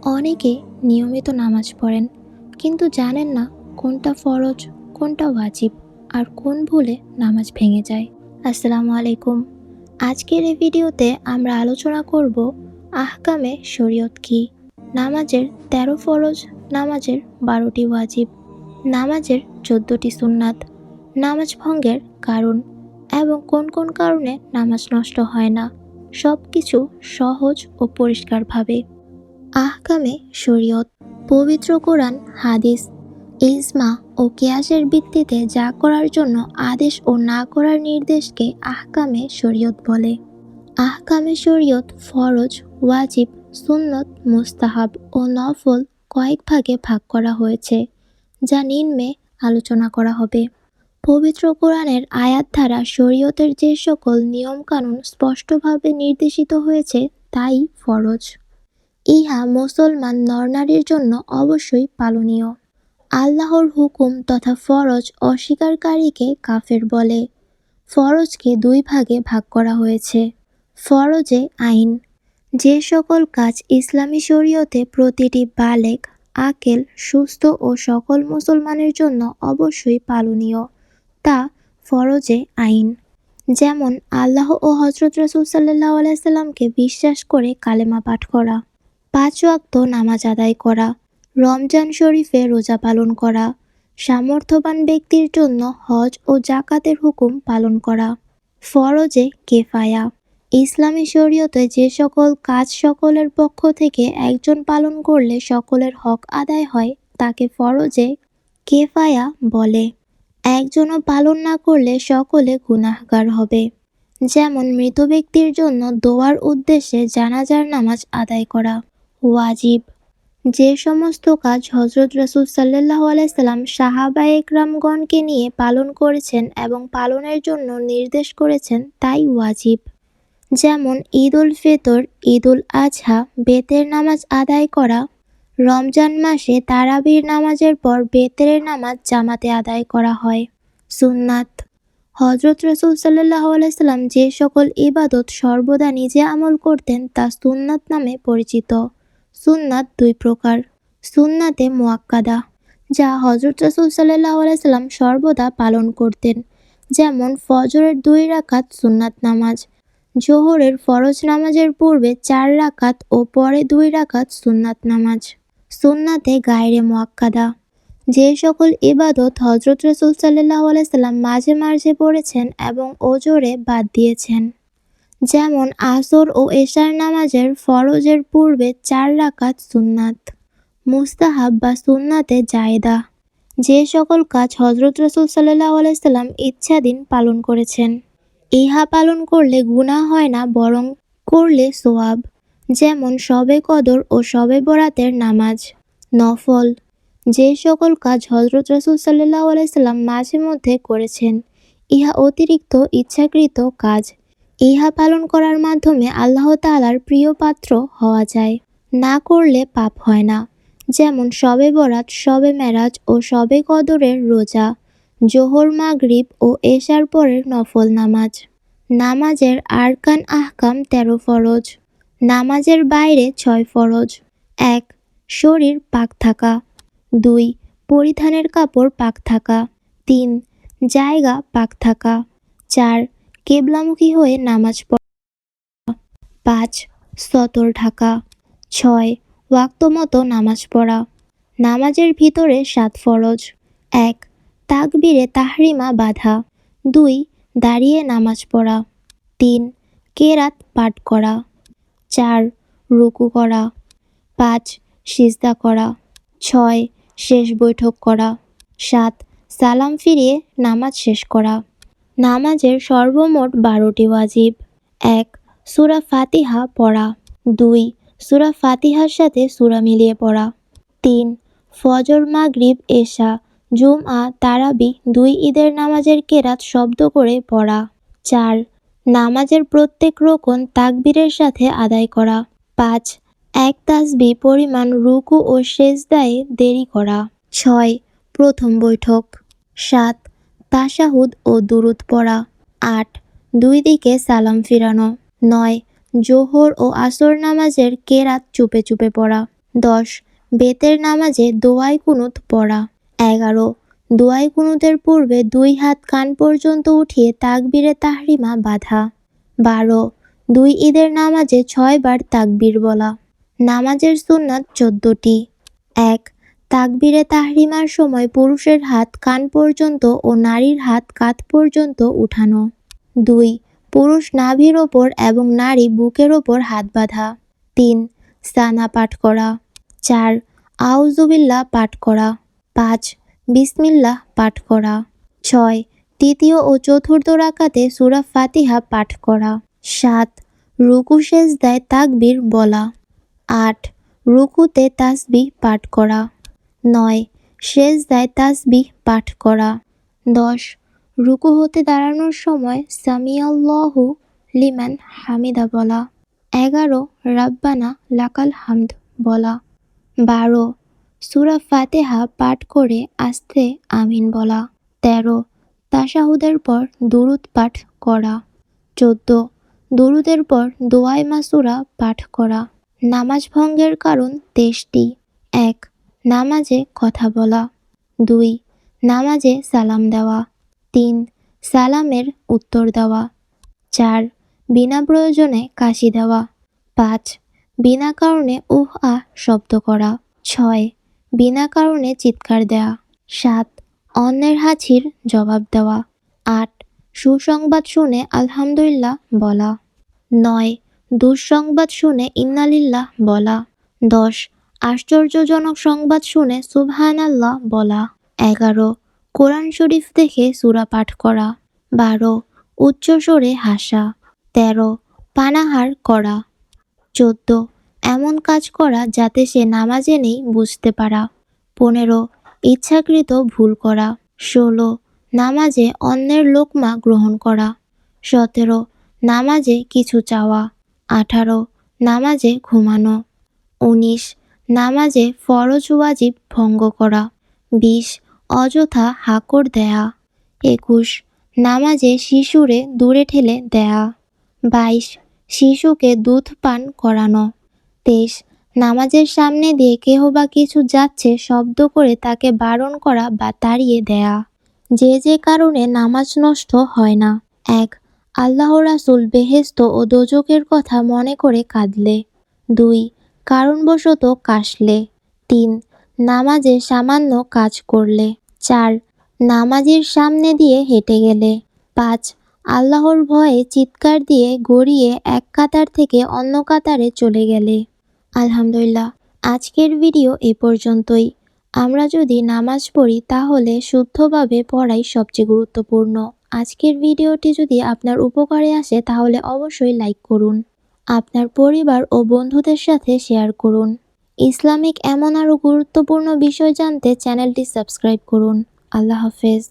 অনেকে নিয়মিত নামাজ পড়েন কিন্তু জানেন না কোনটা ফরজ, কোনটা ওয়াজিব আর কোন ভুলে নামাজ ভেঙে যায়। আসসালামু আলাইকুম। আজকের এই ভিডিওতে আমরা আলোচনা করব আহকামে শরীয়ত কি, নামাজের ১৩ ফরজ, নামাজের ১২টি ওয়াজিব, নামাজের ১৪টি সুন্নাত, নামাজ ভঙ্গের কারণ এবং কোন কোন কারণে নামাজ নষ্ট হয় না, সব কিছু সহজ ও পরিষ্কারভাবে। আহকামে শরীয়ত পবিত্র কোরআন, হাদিস, ইজমা ও কিয়াসের ভিত্তিতে যা করার জন্য আদেশ ও না করার নির্দেশকে আহকামে শরীয়ত বলে। আহকামে শরীয়ত ফরজ, ওয়াজিব, সুন্নত, মুস্তাহাব ও নফল কয়েক ভাগে ভাগ করা হয়েছে, যা নিম্নে আলোচনা করা হবে। পবিত্র কোরআনের আয়াত দ্বারা শরীয়তের যে সকল নিয়মকানুন স্পষ্টভাবে নির্দেশিত হয়েছে তাই ফরজ। ইহা মুসলমান নরনারীর জন্য অবশ্যই পালনীয়। আল্লাহর হুকুম তথা ফরজ অস্বীকারীকে কাফের বলে। ফরজকে দুই ভাগে ভাগ করা হয়েছে। ফরজে আইন, যে সকল কাজ ইসলামী শরীয়তে প্রতিটি বালেগ, আকেল, সুস্থ ও সকল মুসলমানের জন্য অবশ্যই পালনীয়, তা ফরজে আইন। যেমন আল্লাহ ও হযরত রাসূল সাল্লাল্লাহু আলাইহি সাল্লামকে বিশ্বাস করে কালেমা পাঠ করা, ৫ ওয়াক্ত নামাজ আদায় করা, রমজান শরীফে রোজা পালন করা, সামর্থ্যবান ব্যক্তির জন্য হজ ও জাকাতের হুকুম পালন করা। ফরজে কেফায়া, ইসলামী শরীয়তে যে সকল কাজ সকলের পক্ষ থেকে একজন পালন করলে সকলের হক আদায় হয় তাকে ফরজে কেফায়া বলে। একজনও পালন না করলে সকলে গুনাহগার হবে। যেমন মৃত ব্যক্তির জন্য দোয়ার উদ্দেশ্যে জানাজার নামাজ আদায় করা। ওয়াজিব, যে সমস্ত কাজ হযরত রাসূল সাল্লাল্লাহু আলাইহি সাল্লাম সাহাবায়ে কেরামগণকে নিয়ে পালন করেছেন এবং পালনের জন্য নির্দেশ করেছেন তাই ওয়াজিব। যেমন ঈদ উল ফিতর, ঈদ উল আজহা, বেতের নামাজ আদায় করা, রমজান মাসে তারাবির নামাজের পর বেতের নামাজ জামাতে আদায় করা হয়। সুন্নাত, হযরত রাসূল সাল্লাল্লাহু আলাইহি সাল্লাম যে সকল ইবাদত সর্বদা নিজে আমল করতেন তা সুন্নাত নামে পরিচিত। সুন্নাত দুই প্রকার। সুন্নাতে মুআক্কাদা, যা হযরত রাসূল সাল্লাল্লাহু আলাইহি সাল্লাম সর্বদা পালন করতেন, যেমন ফজরের ২ রাকাত সুন্নাত নামাজ, জোহরের ফরজ নামাজের পূর্বে ৪ রাকাত ও পরে ২ রাকাত সুন্নাত নামাজ। সুন্নাতে গায়রে মুআক্কাদা, যে সকল ইবাদত হযরত রাসূল সাল্লাল্লাহু আলাইহি সাল্লাম মাঝে মাঝে পড়েছেন এবং ওজোরে বাদ দিয়েছেন, যেমন আসর ও এশার নামাজের ফরজের পূর্বে ৪ রাকাত সুন্নাত। মুস্তাহাব বা সুন্নাতে জায়েদা, যে সকল কাজ হযরত রাসূল সাল্লাল্লাহু আলাইহি সাল্লাম ইচ্ছাধীন পালন করেছেন, ইহা পালন করলে গুনাহ হয় না বরং করলে সওয়াব, যেমন শবে কদর ও শবে বরাতের নামাজ। নফল, যে সকল কাজ হযরত রাসূল সাল্লাল্লাহু আলাইহি সাল্লাম মাঝে মধ্যে করেছেন, ইহা অতিরিক্ত ইচ্ছাকৃত কাজ, ইহা পালন করার মাধ্যমে আল্লাহ তাআলার প্রিয় পাত্র হওয়া যায়, না করলে পাপ হয় না। যেমন শবে বরাত, শবে মেরাজ ও শবে কদরের রোজা, জোহর, মাগরিব ও এশার পরের নফল নামাজ। নামাজের আরকান আহকাম ১৩ ফরজ। নামাজের বাইরে ৬ ফরজ। ১. শরীর পাক থাকা। ২. পরিধানের কাপড় পাক থাকা। ৩. জায়গা পাক থাকা। ৪. কিবলামুখী হয়ে নামাজ পড়া। ৫. সতর ঢাকা। ৬. ওয়াক্তমতো নামাজ পড়া। নামাজের ভিতরে ৭ ফরজ। ১. তাকবীরে তাহরিমা বাঁধা। ২. দাঁড়িয়ে নামাজ পড়া। ৩. কেরাত পাঠ করা। ৪. রুকু করা। ৫. সিজদা করা। ৬. শেষ বৈঠক করা। ৭. সালাম ফিরিয়ে নামাজ শেষ করা। নামাজের সর্বমোট ১২টি ওয়াজিব। ১. সূরা ফাতিহা পড়া। ২. সূরা ফাতিহার সাথে সূরা মিলিয়ে পড়া। ৩. ফজর, মাগরিব, এশা, জুমআ, তারাবি ২ ঈদের নামাজের কেরাত শব্দ করে পড়া। ৪. নামাজের প্রত্যেক রোকন তাকবীরের সাথে আদায় করা। ৫. এক তাসবিহ পরিমাণ রুকু ও সেজদায় দেরি করা। ৬. প্রথম বৈঠক। ৭. তাশাহুদ ও দুরূদ পড়া। ৮. দুই দিকে সালাম ফিরানো। ৯. জোহর ও আসর নামাজের কেরাত চুপে চুপে পড়া। 10. বেতের নামাজে দোয়াই কুনুত পড়া। 11. দোয়াই কুনুতের পূর্বে 2 হাত কান পর্যন্ত উঠিয়ে তাকবীরে তাহরিমা বাঁধা। 12. 2 ঈদের নামাজে 6 বার তাকবীর বলা। নামাজের সুন্নাত 14টি। 1. তাকবীরে তাহরিমার সময় পুরুষের হাত কান পর্যন্ত ও নারীর হাত কাঁধ পর্যন্ত উঠানো। 2. পুরুষ নাভির ওপর এবং নারী বুকের ওপর হাত বাঁধা। 3. সানা পাঠ করা। 4. আউযুবিল্লাহ পাঠ করা। 5. বিসমিল্লাহ পাঠ করা। 6. তৃতীয় ও চতুর্থ রাকাতে সূরা ফাতিহা পাঠ করা। 7. রুকু সেজদায় তাকবীর বলা। 8. রুকুতে তাসবিহ পাঠ করা। 9. সেজদায় তাসবিহ পাঠ করা। 10. রুকু হতে দাঁড়ানোর সময় সামিআল্লাহু লিমান হামিদা বলা। 11. রাব্বানা লাকাল হামদ বলা। 12. সূরা ফাতিহা পাঠ করে আস্তে আমিন বলা। 13. তাশাহুদের পর দুরূদ পাঠ করা। 14. দুরূদের পর দোয়ায়ে মাসুরা পাঠ করা। নামাজ ভঙ্গের কারণ 23টি। 1. নামাজে কথা বলা। 2. নামাজে সালাম দেওয়া। 3. সালামের উত্তর দেওয়া। 4. বিনা প্রয়োজনে কাশি দেওয়া। 5. বিনা কারণে উহ আহ শব্দ করা। 6. বিনা কারণে চিৎকার দেওয়া। 7. অন্যের হাঁচির জবাব দেওয়া। 8. সুসংবাদ শুনে আলহামদুলিল্লাহ বলা। 9. দুঃসংবাদ শুনে ইন্নালিল্লাহ বলা। 10. আশ্চর্যজনক সংবাদ শুনে সুবহানাল্লাহ বলা। 11. কোরআন শরীফ দেখে সূরা পাঠ করা। 12. উচ্চস্বরে হাসা। 13. পানাহার করা। 14. এমন কাজ করা যাতে সে নামাজে নেই বুঝতে পারা। 15. ইচ্ছাকৃত ভুল করা। 16. নামাজে অন্যের লোকমা গ্রহণ করা। 17. নামাজে কিছু চাওয়া। 18. নামাজে ঘুমানো। 19. নামাজে ফরজ ওয়াজিব ভঙ্গ করা। 20. অযথা হাঁকড় দেয়া। 21. নামাজে শিশুরে দূরে ঠেলে দেয়া। 22. শিশুকে দুধ পান করানো। 23. নামাজের সামনে দিয়ে কেহ বা কিছু যাচ্ছে শব্দ করে তাকে বারণ করা বা তাড়িয়ে দেয়া। যে কারণে নামাজ নষ্ট হয় না। 1. আল্লাহ রাসূল বেহেশত ও দোজখের কথা মনে করে কাঁদলে। 2. কারণবশত কাশলে। 3. নামাজে সামান্য কাজ করলে। 4. নামাজের সামনে দিয়ে হেঁটে গেলে। 5. আল্লাহর ভয়ে চিৎকার দিয়ে গড়িয়ে এক কাতার থেকে অন্য কাতারে চলে গেলে। আলহামদুলিল্লাহ, আজকের ভিডিও এ পর্যন্তই। আমরা যদি নামাজ পড়ি তাহলে শুদ্ধভাবে পড়াই সবচেয়ে গুরুত্বপূর্ণ। আজকের ভিডিওটি যদি আপনার উপকারে আসে তাহলে অবশ্যই লাইক করুন। আপনার পরিবার ও বন্ধুদের সাথে শেয়ার করুন। ইসলামিক এমন আরও গুরুত্বপূর্ণ বিষয় জানতে চ্যানেলটি সাবস্ক্রাইব করুন। আল্লাহ হাফেজ।